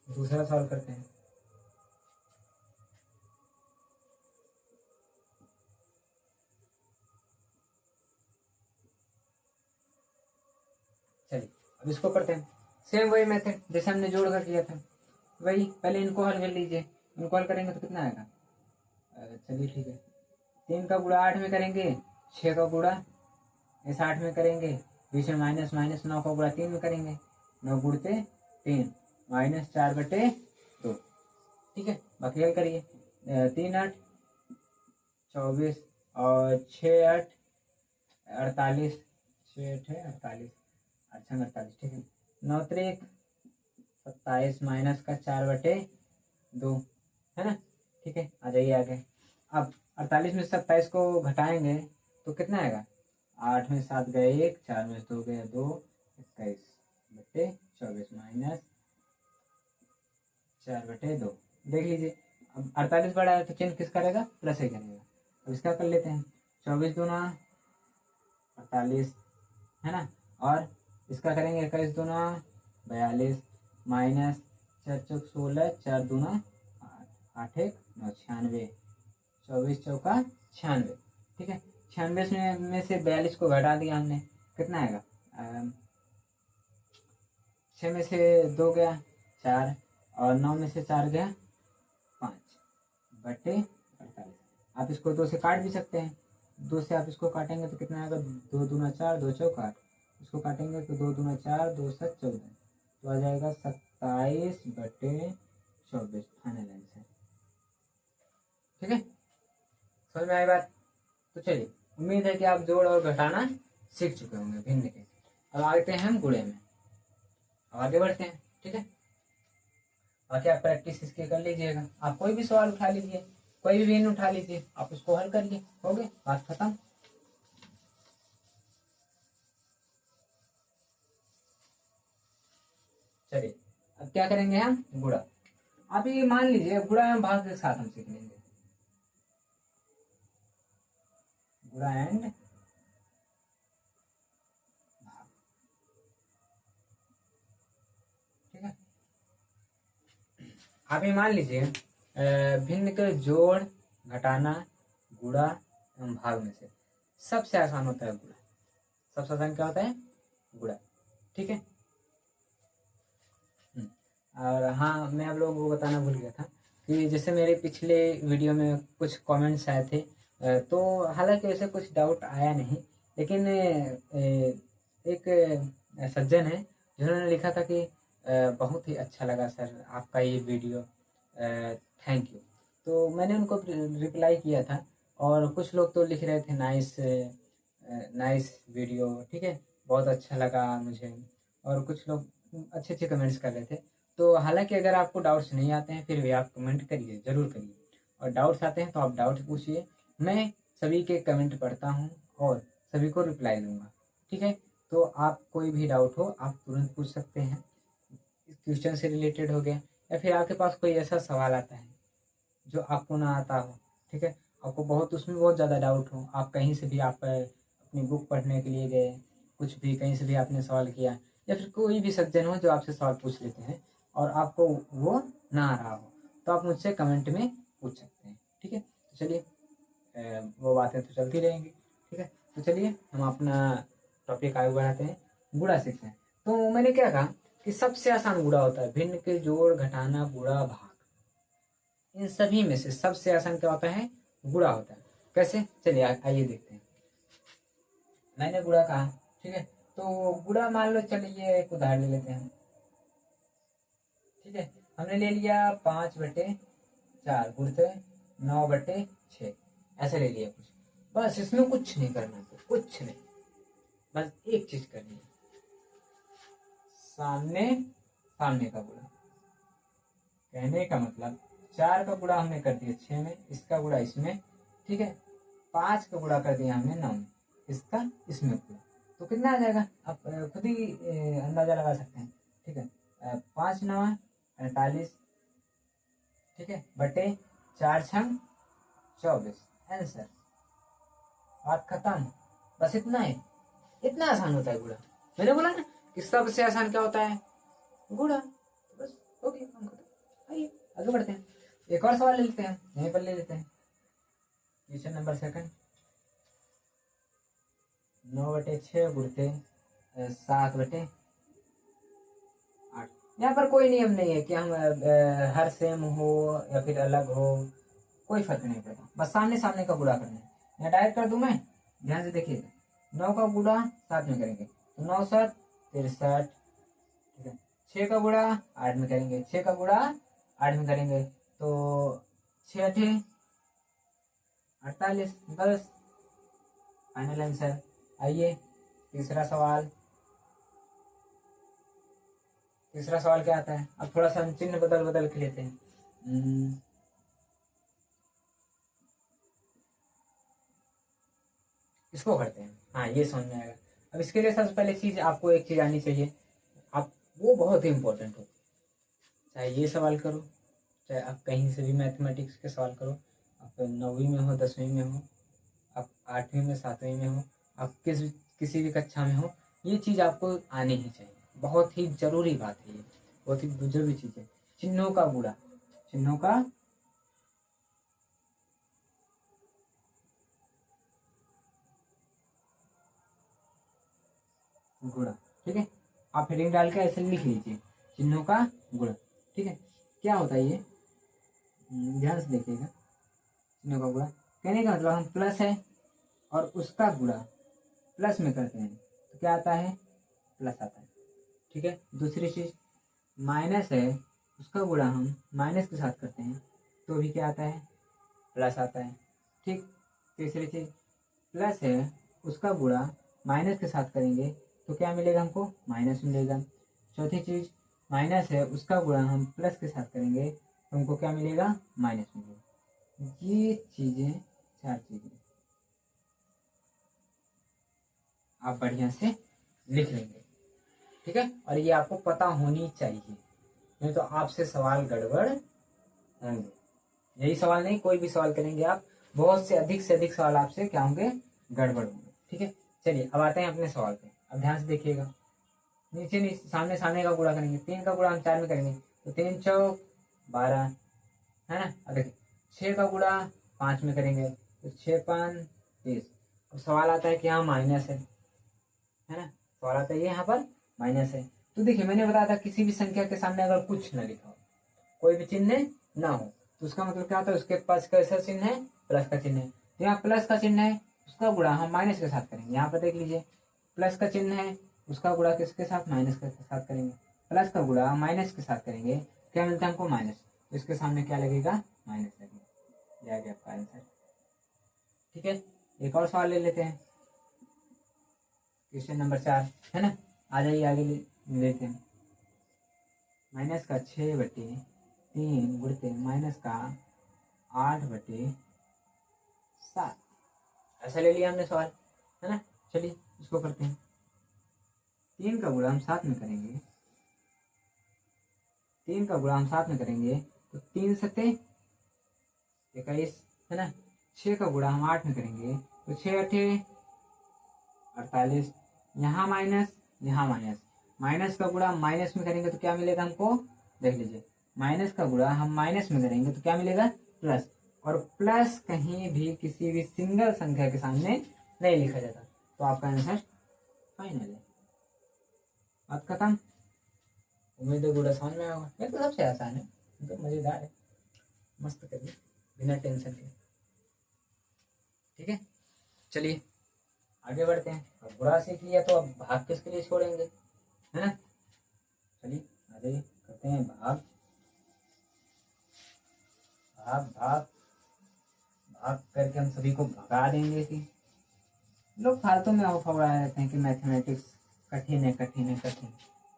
दूसरा सवाल करते हैं। चलिए अब इसको करते हैं। सेम वही मेथड जैसे हमने जोड़ कर किया था, वही पहले इनको हल कर लीजिए। इनको हल करेंगे तो कितना आएगा? चलिए ठीक है, 3 का गुणा 8 में करेंगे, 6 का गुणा इस 8 में करेंगे, बीच में माइनस माइनस, 9 का गुणा 3 में करेंगे, 9 गुणते 3 -4/2। ठीक है, बाकी हल करिए। 3 8 24 और 6 8 48, 6 8 है 48, 8 6 48। ठीक है, 9 3 27 माइनस का 4/2, है ना? ठीक है, आ जाइए आगे। अब 48 में 27 को घटाएंगे तो कितना आएगा? 8 में 7 गए 1, 4 में 2 गए 2, 21/24 माइनस 4/2। देख लीजिए, अब 48 बड़ा है तो चिन्ह किसका रहेगा? प्लस ही करेगा। अब इसका कर लेते हैं। 24 दूना 48, है ना? और इसका करेंगे 21 दूना 42 माइनस 4 चौक 16, 4 दूना 8, 8 1 9, 96, 24 चौका 96। ठीक है, 96 में से 42 को घटा दिया हमने, कितना आएगा? 6 में से 2 गया 4, और 9 में से 4 गया 5/48। आप इसको 2 से काट भी सकते हैं। 2 से आप इसको काटेंगे तो कितना आएगा? 2 दूना 4, 2 चौक 8। इसको काटेंगे तो 2 दूना 4, 2 7 14, तो आ जाएगा 27/24 फाइनल आंसर। ठीक है, समझ में आई बात? तो चलिए, उम्मीद है कि आप जोड़ और घटाना सीख चुके होंगे भिन्न के। अब आते हैं हम गुणे में, आगे बढ़ते हैं। ठीक है, बाकी आप प्रैक्टिस इसकी कर लीजिएगा। आप कोई भी सवाल उठा लीजिए, कोई भी भिन्न उठा लीजिए, आप उसको हल करिए, हो गए, बात खत्म। चलिए, अब क्या करेंगे हम? गुणा। अभी मान लीजिए गुणा एवं भाग के साथ हम सीख लेंगे, गुणा एंड भाग। ठीक है, अभी मान लीजिए भिन्न के जोड़ घटाना गुणा एवं भाग में से सबसे आसान होता है गुणा। सबसे आसान क्या होता है? गुणा। ठीक है, और हाँ, मैं आप लोगों को बताना भूल गया था कि जैसे मेरे पिछले वीडियो में कुछ कमेंट्स आए थे, तो हालांकि ऐसे कुछ डाउट आया नहीं, लेकिन एक सज्जन है जिन्होंने लिखा था कि बहुत ही अच्छा लगा सर आपका ये वीडियो, थैंक यू। तो मैंने उनको रिप्लाई किया था, और कुछ लोग तो लिख रहे थे नाइस नाइस वीडियो, ठीक है, बहुत अच्छा लगा मुझे, और कुछ लोग अच्छे अच्छे कमेंट्स कर रहे थे। तो हालांकि अगर आपको डाउट्स नहीं आते हैं फिर भी आप कमेंट करिए, ज़रूर करिए, और डाउट्स आते हैं तो आप डाउट पूछिए। मैं सभी के कमेंट पढ़ता हूँ और सभी को रिप्लाई दूंगा। ठीक है, तो आप कोई भी डाउट हो आप तुरंत पूछ सकते हैं, क्वेश्चन से रिलेटेड हो गया, या फिर आपके पास कोई ऐसा सवाल आता है जो आपको ना आता हो, ठीक है, आपको बहुत उसमें बहुत ज़्यादा डाउट हो, आप कहीं से भी आप अपनी बुक पढ़ने के लिए गए, कुछ भी कहीं से भी आपने सवाल किया, या फिर कोई भी सज्जन हो जो आपसे सवाल पूछ लेते हैं और आपको वो ना आ रहा हो, तो आप मुझसे कमेंट में पूछ सकते हैं। ठीक है, तो चलिए, वो बातें तो चलती रहेंगी। ठीक है, तो चलिए हम अपना टॉपिक आगे बढ़ाते हैं, गुणा सीखते हैं। तो मैंने क्या कहा कि सबसे आसान गुणा होता है भिन्न के जोड़ घटाना गुणा भाग। इन सभी में से सबसे आसान क्या होता है? गुणा होता है। कैसे? चलिए आइए देखते हैं। मैंने गुणा कहा, ठीक है, तो गुणा मान लो, चलिए एक उदाहरण ले लेते हैं। ठीक है, हमने ले लिया 5/4 गुणते 9/6, ऐसे ले लिया कुछ। बस इसमें कुछ नहीं करना, तो कुछ नहीं, बस एक चीज करनी है, सामने सामने का गुणा। कहने का मतलब 4 का गुणा हमने कर दिया 6 में, इसका गुणा इसमें, ठीक है, 5 का गुणा कर दिया हमने 9 में, इसका इसमें गुणा, तो कितना आ जाएगा आप खुद ही अंदाजा लगा सकते हैं। ठीक है, 5 9 48, ठीक है, बटे 4 6 24, आंसर, बात खत्म। बस इतना है, इतना आसान होता है गुणा। मैंने बोला ना कि सबसे आसान क्या होता है? गुणा। तो बस हो गया, काम खत्म। आइए आगे बढ़ते हैं, एक और सवाल ले लेते हैं, यहीं पर ले लेते हैं। Question number second, 9/6 गुणते 7/8। यहाँ पर कोई नियम नहीं है कि हम हर सेम हो या फिर अलग हो, कोई फर्क नहीं पड़ता, बस सामने सामने का गुणा करना है। यहाँ डायरेक्ट कर दूं मैं, ध्यान से देखिएगा, 9 का गुणा 7 में करेंगे तो 9 7 63, ठीक है, 6 का गुणा 8 में करेंगे, 6 का गुणा 8 में करेंगे तो 6 8 48, बस फाइनल आंसर। आइए तीसरा सवाल, तीसरा सवाल क्या आता है? अब थोड़ा सा हम चिन्ह बदल बदल के लेते हैं। इसको करते हैं, हाँ ये समझ में आएगा। अब इसके लिए सबसे पहले चीज आपको एक चीज आनी चाहिए, आप वो बहुत ही इंपॉर्टेंट हो, चाहे ये सवाल करो, चाहे आप कहीं से भी मैथमेटिक्स के सवाल करो, आप 9वीं में हो 10वीं में हो, आप 8वीं में 7वीं में हो, आप किसी भी कक्षा में हो, ये चीज़ आपको आनी ही चाहिए, बहुत ही जरूरी बात है ये, बहुत ही जरूरी चीज़ है। चिन्हों का गुणा, चिन्हों का गुणा, ठीक है, आप हेडिंग डाल के ऐसे लिख लीजिए, चिन्हों का गुणा। ठीक है, क्या होता है ये? ध्यान से देखिएगा, चिन्हों का गुणा कहने का मतलब हम प्लस है और उसका गुणा प्लस में करते हैं तो क्या आता है? प्लस आता है। ठीक है, दूसरी चीज माइनस है, उसका गुणा हम माइनस के साथ करते हैं तो भी क्या आता है? प्लस आता है। ठीक, तीसरी चीज प्लस है उसका गुणा माइनस के साथ करेंगे तो क्या मिलेगा, हमको माइनस मिलेगा। चौथी चीज माइनस है उसका गुणा हम प्लस के साथ करेंगे तो हमको क्या मिलेगा, माइनस मिलेगा। ये चीजें, चार चीजें आप बढ़िया से लिख लेंगे, ठीक है। और ये आपको पता होनी चाहिए, नहीं तो आपसे सवाल गड़बड़ होंगे। यही सवाल नहीं, कोई भी सवाल करेंगे आप, बहुत से अधिक सवाल आपसे क्या होंगे, गड़बड़ होंगे, ठीक है। चलिए अब आते हैं अपने सवाल पे, अब ध्यान से देखिएगा। नीचे सामने सामने का गुणा करेंगे, 3 का गुणा हम 4 में करेंगे तो 3 चौक 12, है ना। अब देखिए 6 का गुणा 5 में करेंगे तो 6 5 30। अब सवाल आता है कि यहाँ माइनस है ना, सवाल आता है ये यहाँ पर माइनस है। तो देखिए मैंने बताया था किसी भी संख्या के सामने अगर कुछ न लिखा हो, कोई भी चिन्ह ना हो, तो उसका मतलब क्या होता है, उसके पास कैसा चिन्ह है, प्लस का चिन्ह है। तो यहाँ प्लस का चिन्ह है, उसका गुणा हम माइनस के साथ करेंगे। यहाँ पर देख लीजिए प्लस का चिन्ह है, उसका गुणा किसके साथ, माइनस के साथ करेंगे। प्लस का गुणा माइनस के साथ करेंगे, क्या मिलता है हमको, माइनस। तो इसके सामने क्या लगेगा, माइनस लगेगा, यह आ गया आपका आंसर, ठीक है। एक और सवाल ले लेते हैं, क्वेश्चन नंबर 4, है ना। आ जाइए आगे लेते हैं। माइनस का 6/3 गुणते माइनस का 8/7, ऐसा ले लिया हमने सवाल, है ना। चलिए इसको करते हैं। 3 का गुणा हम 7 में करेंगे, 3 का गुणा हम 7 में करेंगे तो 3 सत्ते 21, है ना। 6 का गुणा हम 8 में करेंगे तो 6 अठे 48। यहाँ माइनस, यहाँ माइनस, माइनस का गुणा माइनस में करेंगे तो क्या मिलेगा हमको, देख लीजिए माइनस का गुणा हम माइनस में करेंगे तो क्या मिलेगा, प्लस। और प्लस कहीं भी किसी भी सिंगल संख्या के सामने नहीं लिखा जाता, तो आपका आंसर फाइनल है। बात खत्म। उम्मीद है गुड आसान में होगा, ये तो सबसे आसान है, तो मजेदार है, मस्त करिए बिना टेंशन के, ठीक है। चलिए आगे बढ़ते हैं। अब गुणा सीख लिया तो अब भाग किसके लिए छोड़ेंगे, है ना। चलिए आगे करते हैं भाग। भाग भाग भाग करके हम सभी को भगा देंगे। कि लोग फालतू में फवड़ा रहते हैं कि मैथमेटिक्स कठिन है, कठिन है, कठिन।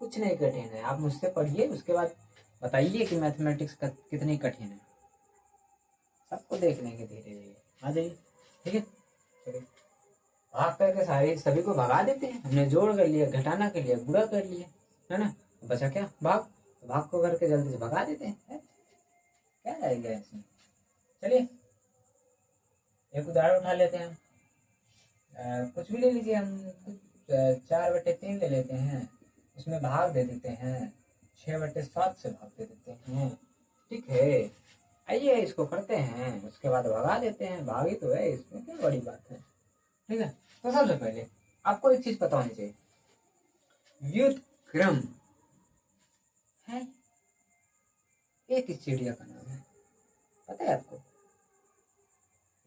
कुछ नहीं कठिन है, आप मुझसे पढ़िए, उसके बाद बताइए कि मैथमेटिक्स कितनी कठिन है, सबको देख लेंगे धीरे धीरे। आ जाइए, ठीक है। चलिए भाग करके सारे सभी को भगा देते हैं, हमने जोड़ कर लिया, घटाना कर लिया, गुणा कर लिया, है ना। बचा क्या, भाग। भाग को करके जल्दी से भगा देते हैं, है? क्या रहेगा इसमें। चलिए एक उदाहरण उठा लेते हैं हम, कुछ भी ले लीजिए, हम 4/3 ले लेते हैं, उसमें भाग दे देते हैं, 6/7 से भाग दे देते हैं, ठीक है। आइए इसको करते हैं, उसके बाद भगा देते हैं, भागी तो है, इसमें क्या बड़ी बात है, ठीक है। तो सबसे पहले आपको एक चीज पता होनी चाहिए, व्युत्क्रम है, एक इस चिड़िया का नाम है, पता है आपको,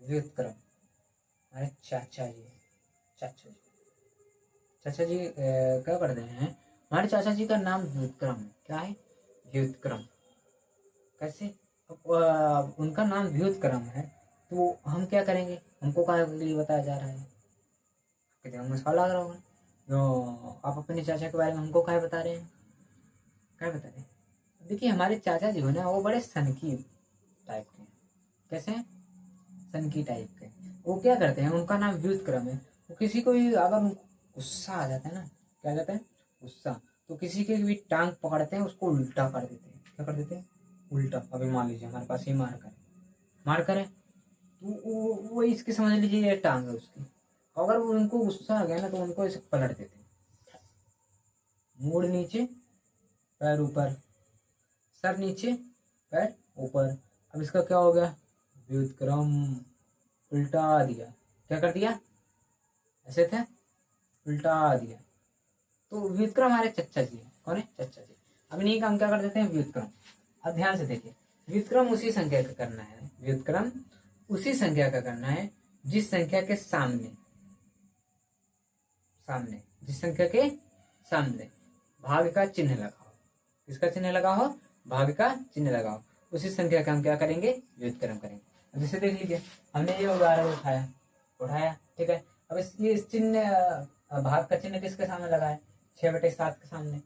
व्युत्क्रम। हमारे चाचा जी, चाचा जी, चाचा जी क्या करते हैं, हमारे चाचा जी का नाम व्युत्क्रम है, क्या है, व्युत्क्रम। कैसे, उनका नाम व्युत्क्रम है तो हम क्या करेंगे, हमको क्या के लिए बताया जा रहा है, दिमाग में सवाल लग रहा होगा, तो आप अपने चाचा के बारे में हमको क्या बता रहे हैं, क्या बता रहे हैं। देखिए हमारे चाचा जी हो ना, वो बड़े सनकी टाइप के, कैसे हैं, सनकी टाइप के। वो क्या करते हैं, उनका नाम व्युत्क्रम है, तो किसी को भी अगर गुस्सा आ जाता है ना, क्या कहते हैं, गुस्सा, तो किसी के भी टांग पकड़ते हैं, उसको उल्टा कर देते हैं, क्या कर देते हैं, उल्टा। अभी मान लीजिए हमारे पास ही मार कर है, तो वो इसके समझ लीजिए ये टांग है उसकी, अगर उनको गुस्सा आ गया ना तो उनको इसे पलट देते हैं, मूड नीचे पैर ऊपर, सर नीचे पैर ऊपर। अब इसका क्या हो गया, व्युत्क्रम, उल्टा दिया, क्या कर दिया, ऐसे थे उल्टा दिया। तो व्युत्क्रम हमारे चचा जी है, कौन है, चचा जी। अब इन्हीं का हम क्या कर देते हैं, व्युत्क्रम। अब ध्यान से देखिए, व्युत्क्रम उसी संख्या का करना है, व्युत्क्रम उसी संख्या का करना है जिस संख्या के सामने, सामने जिस संख्या के सामने भाग का चिन्ह लगा हो, किसका चिन्ह लगा हो, भाग का चिन्ह लगा हो, उसी संख्या का हम क्या करेंगे, व्युत्क्रम करेंगे। जैसे देख लीजिए, हमने ये उदाहरण उठाया, ठीक है। अब इस चिन्ह भाग का चिन्ह किसके सामने लगा है? 6/7 के सामने।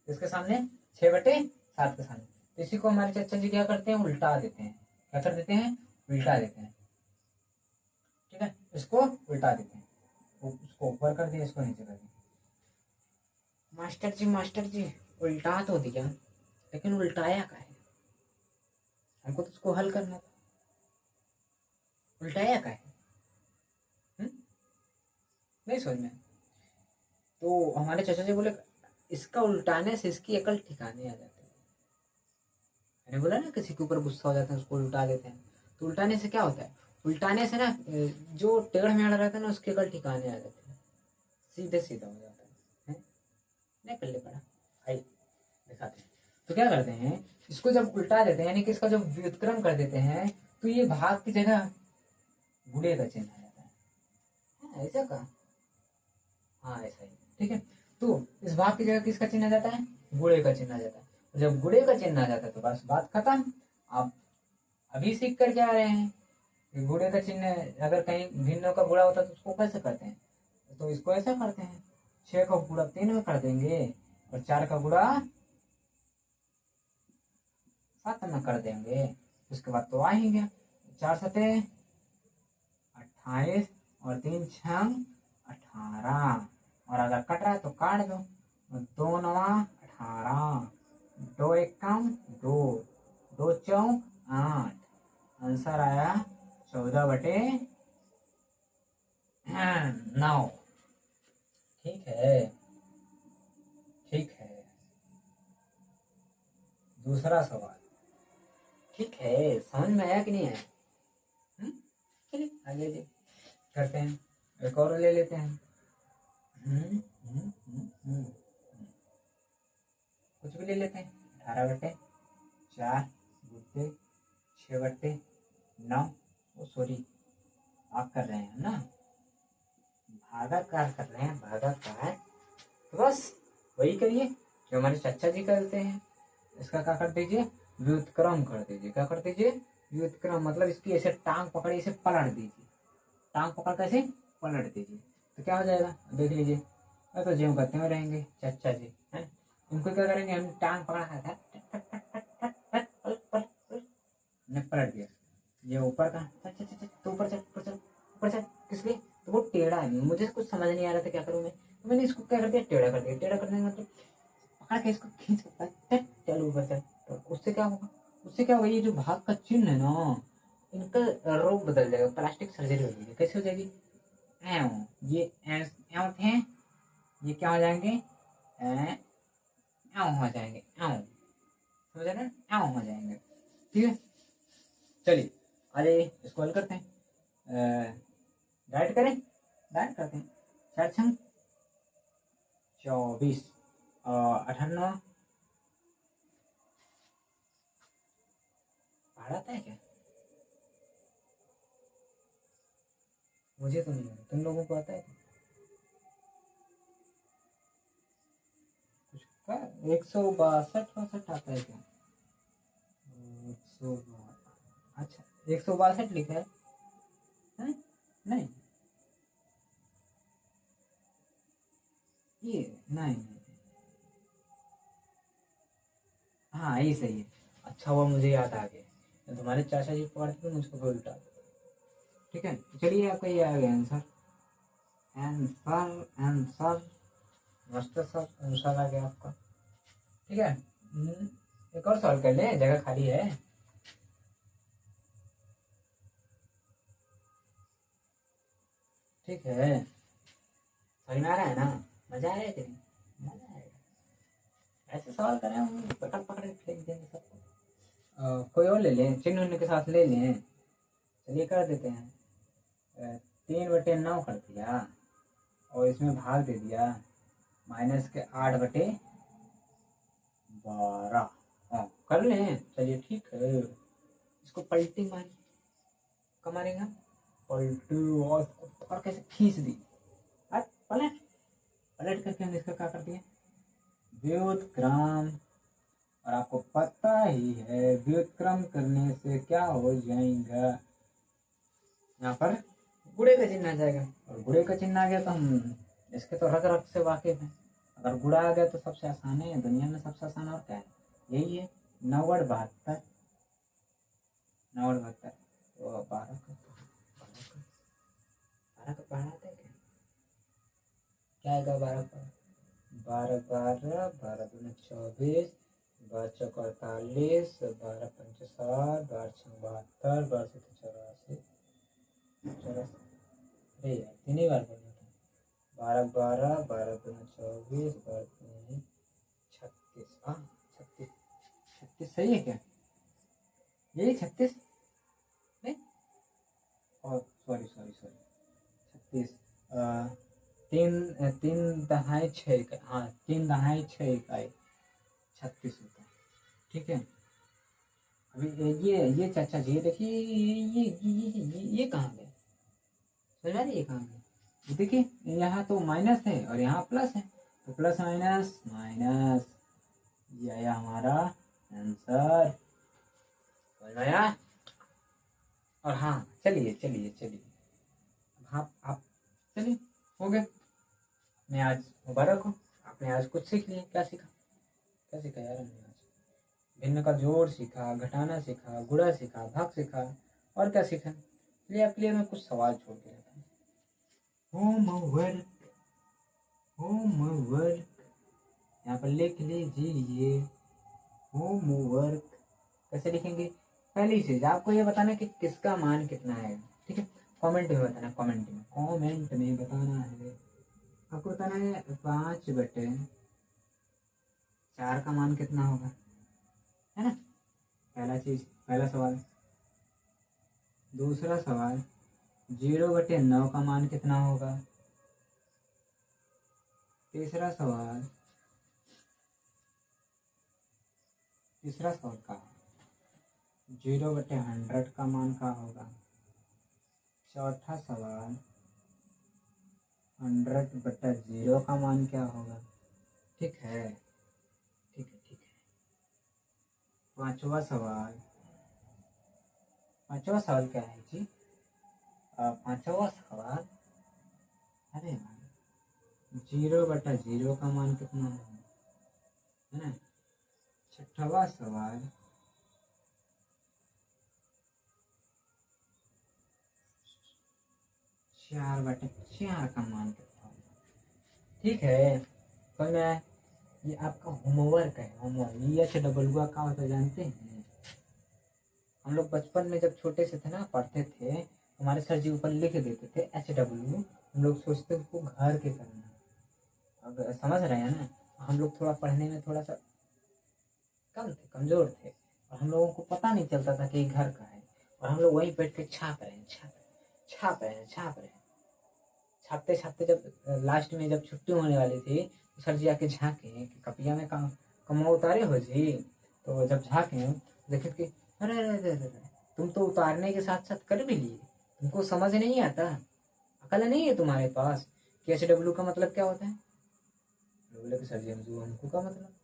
किसके सामने? 6/7 के सामने। तो इसी को हमारे चाचा जी क्या करते हैं? उल्टा देते हैं। क्या कर देते हैं? उल्टा देते हैं, ठीक है। इसको उल्टा देते हैं, उसको ऊपर कर दिया, इसको नीचे कर दिया। मास्टर जी उल्टा तो दिया, लेकिन उल्टाया का है? हमको तो उसको हल करना था, उल्टाया का है? नहीं समझ में। तो हमारे चाचा जी बोले इसका उल्टाने से इसकी अकल ठिकाने आ जाती है। मैंने बोला ना, किसी के ऊपर गुस्सा हो जाता है उसको उल्टा देते हैं। तो उल्टाने से क्या होता है? उल्टाने से ना जो टेढ़ मेढ़ रहता है ना, उसकी अकल ठिकाने आ जाती है, सीधे सीधा हो जाता है। नहीं कर ले पड़ा, आई दिखाते हैं। तो क्या करते हैं, इसको जब उल्टा देते हैं, यानी कि इसका जब व्युत्क्रम कर देते हैं, तो ये भाग की जगह गुणे का चिन्ह आ जाता है। ऐसा का? हाँ ऐसा ही, ठीक है। तो इस भाग की जगह किसका चिन्ह आ जाता है? गुणे का चिन्ह आ जाता है। जब गुणे का चिन्ह आ जाता है तो बस बात खत्म। आप अभी सीख कर क्या आ रहे हैं? गुणे का चिन्ह अगर कहीं भिन्नों का गुणा होता है तो उसको कैसे करते हैं? तो इसको ऐसा करते हैं, 6 का गुणा 3 में कर देंगे और 4 का गुणा 7 में कर देंगे। उसके बाद तो आ ही गया, 4 सते 28 और 3 छंग 18। और अगर कट रहा है तो काट दो, 2 9 18, 2 1 2, 2 4 8। आंसर आया 14/9। ठीक है, ठीक है। दूसरा सवाल, ठीक है, समझ में आया कि नहीं आया? चलिए आगे जी करते हैं, एक और ले लेते हैं। कुछ भी ले लेते हैं, 18/4 गुट्टे 6/9। सॉरी, आप कर रहे हैं ना, भागाकार कर रहे हैं, भागाकार। तो बस वही करिए जो हमारे चाचा जी करते हैं। इसका क्या कर दीजिए? व्युत्क्रम कर दीजिए। क्या कर दीजिए? व्युत्क्रम, मतलब इसकी ऐसे टांग पकड़, इसे पलट दीजिए। टांग पकड़ कर ऐसे पलट दीजिए, तो क्या हो जाएगा? देख लीजिए। तो जिम करते हुए रहेंगे चाचा जी, है। उनको क्या करेंगे? हम टांग पकड़ा था, पलट दिया। ये ऊपर का, तो ऊपर चल, ऊपर चल, ऊपर चल। किस लिए? तो वो टेढ़ा है, मुझे कुछ समझ नहीं आ रहा था क्या करूं मैं, तो मैंने इसको क्या कर दिया? टेढ़ा कर दिया। टेढ़ा करने का मतलब पकड़ के इसको खींच के चल ऊपर चल। तो उससे क्या होगा? उससे क्या होगा? ये जो भाग का चिन्ह है ना, इनका रूप बदल जाएगा, प्लास्टिक सर्जरी हो जाएगी। कैसे हो जाएगी? एव, ये एव थे, ये क्या हो जाएंगे? एव हो जाएंगे, एव। समझे ना? एव हो जाएंगे, ठीक है। चलिए अरे इसको हल करते हैं, डाइट करें, डाइट करते हैं। 4 छंग 24 और 18 पढ़ आता है क्या? मुझे तो नहीं आता, तुम लोगों को आता है? कुछ का 162 आता है क्या? 162, अच्छा 162 लिखा है, नहीं ये नहीं, हाँ ये सही है। अच्छा हुआ मुझे याद आ गया, तुम्हारे चाचा जी पढ़ते थे, मुझको कोई उल्टा। ठीक है, चलिए आपका ये आ गया आंसर। आंसर आंसर मास्टर साहब आंसर आ गया आपका, ठीक है। एक और सवाल कर ले, जगह खाली है। ठीक है, समझ में आ रहा है ना? मजा आया कि नहीं? मजा आएगा, ऐसे सवाल करें हम, पकड़ पकड़ के फेंक देंगे सबको। कोई और ले लें, चिन्ह उन्ह के साथ ले लें। चलिए कर देते हैं, 3/9 कर दिया और इसमें भाग दे दिया, -8/12। हाँ कर लें, चलिए ठीक है। इसको पलटी मारी, कब मारेगा? पलटी, और पकड़ कैसे खींच दी, पलट पलट करके हमने इसका क्या कर दिया? व्युत्क्रम। और आपको पता ही है व्युत्क्रम करने से क्या हो जाएगा? यहाँ पर गुड़े का चिन्ह आ जाएगा, और गुड़े का चिन्ह आ गया तो हम इसके तो रग रग से वाकिफ हैं। अगर गुड़ा आ गया तो सबसे आसान है, दुनिया में सबसे आसान और क्या है, यही है। 9-72, 9-72 तो 12 का बढ़ाते हैं क्या आएगा, 12-12, 12-12, 12-24, 12-48, 12-5, 12-72, 12-84, अरे यार 3 ही बार करना था। 12-12, 12-24, 12-36, हाँ 36, 36 सही है क्या, यही 36 नहीं, और सॉरी सॉरी सॉरी 36, तीन तीन दहाई 6, हाँ 3 दहाई 6 इकाई 36 होता है। ठीक है, अभी ये चाचा जी देखिए, ये कहाँ गए, समझ आ रही है, ये कहाँ गए, ये देखिए यहाँ तो माइनस है और यहाँ प्लस है, तो प्लस माइनस माइनस, ये आया हमारा आंसर, समझ में आया। और हाँ चलिए चलिए चलिए, हाँ आप चलिए, हो गया, मैं आज मुबारक हो, आपने आज कुछ सीख लिया। क्या सीखा, क्या सीखा यार हमने आज, भिन्न का जोड़ सीखा, घटाना सीखा, गुणा सीखा, भाग सीखा, और क्या सीखा। चलिए आपके लिए मैं कुछ सवाल छोड़ के रखा हूँ। होमवर्क, होमवर्क यहाँ पर लिख लीजिए, होमवर्क कैसे लिखेंगे, पहली चीज आपको ये बताना कि किसका मान कितना है, ठीक है, कमेंट में बताना, कमेंट में बताना है, आपको बताना है 5/4 का मान कितना होगा, है ना, पहला चीज, पहला सवाल। दूसरा सवाल 0/9 का मान कितना होगा। तीसरा सवाल का 0/100 का मान क्या होगा। चौथा सवाल 100/0 का मान क्या होगा। ठीक है, ठीक है, ठीक है। पांचवा सवाल क्या है जी, पांचवा सवाल, अरे 0/0 का मान कितना है ना। छठवा सवाल 4/4 का मान कितना होगा। ठीक है, समझ में आया। ये आपका होमवर्क है, होमवर्क। ये HW का होता जानते हैं, हम लोग बचपन में जब छोटे से थे ना, पढ़ते थे, हमारे सर जी ऊपर लिख देते थे HW, हम लोग सोचते उसको घर के करना। अब समझ रहे हैं ना, हम लोग थोड़ा पढ़ने में थोड़ा सा कम थे, कमजोर थे, और हम लोगों को पता नहीं चलता था कि घर का है, और हम लोग वहीं बैठ के छाप रहे हैं, छापते छापते जब लास्ट में जब छुट्टी होने वाली थी, तो सर जी आके झाँके कि कपिया में कमा उतारे हो जी। तो जब झाँके देखे कि अरे अरे अरे अरे, तुम तो उतारने के साथ साथ कर भी लिए, तुमको समझ नहीं आता, अकल नहीं है तुम्हारे पास कि HW का मतलब क्या होता है। बोले कि सर जी हमको का मतलब,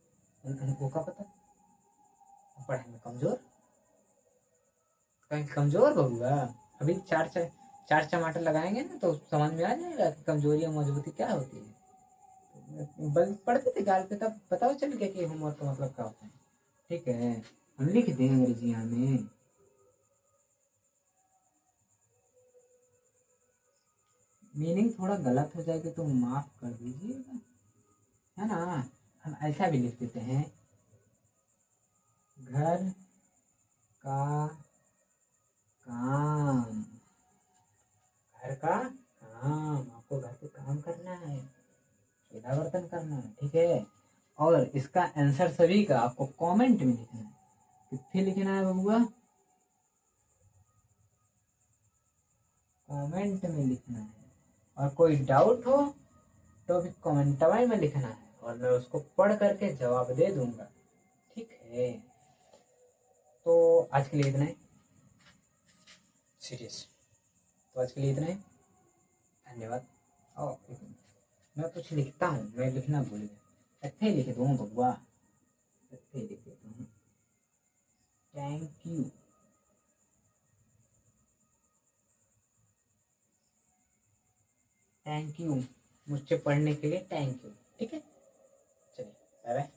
हमको का पता, पढ़ाई में कमजोर, कहीं कमजोर बबुआ। अभी चार टमाटर लगाएंगे ना तो समझ में आ जाएगा कि कमजोरी और मजबूती क्या होती है। बल पढ़ते थे गाल पे, तब पता चल गया कि होमवर्क का मतलब क्या होता है। ठीक है, हम लिख दें अंग्रेजिया में, मीनिंग थोड़ा गलत हो जाएगी तो माफ कर दीजिएगा, है ना। हम ऐसा भी लिख देते हैं, घर का काम, घर का काम, आपको घर पे काम करना है, चूल्हा बर्तन करना है, ठीक है। और इसका आंसर सभी का आपको कमेंट में लिखना है, कितने लिखना है बबुआ, कमेंट में लिखना है। और कोई डाउट हो तो भी कमेंट में लिखना है, और मैं उसको पढ़ करके जवाब दे दूंगा, ठीक है। तो आज के लिए इतना ही, सीरियस, तो आज के लिए इतना ही, धन्यवाद। और मैं कुछ लिखता हूँ, मैं लिखना भूल गया, इतने लिख दूँ बबुआ, इतने लिख देता हूँ, थैंक यू। थैंक यू, मुझसे पढ़ने के लिए थैंक यू। ठीक है, चलिए बाय बाय।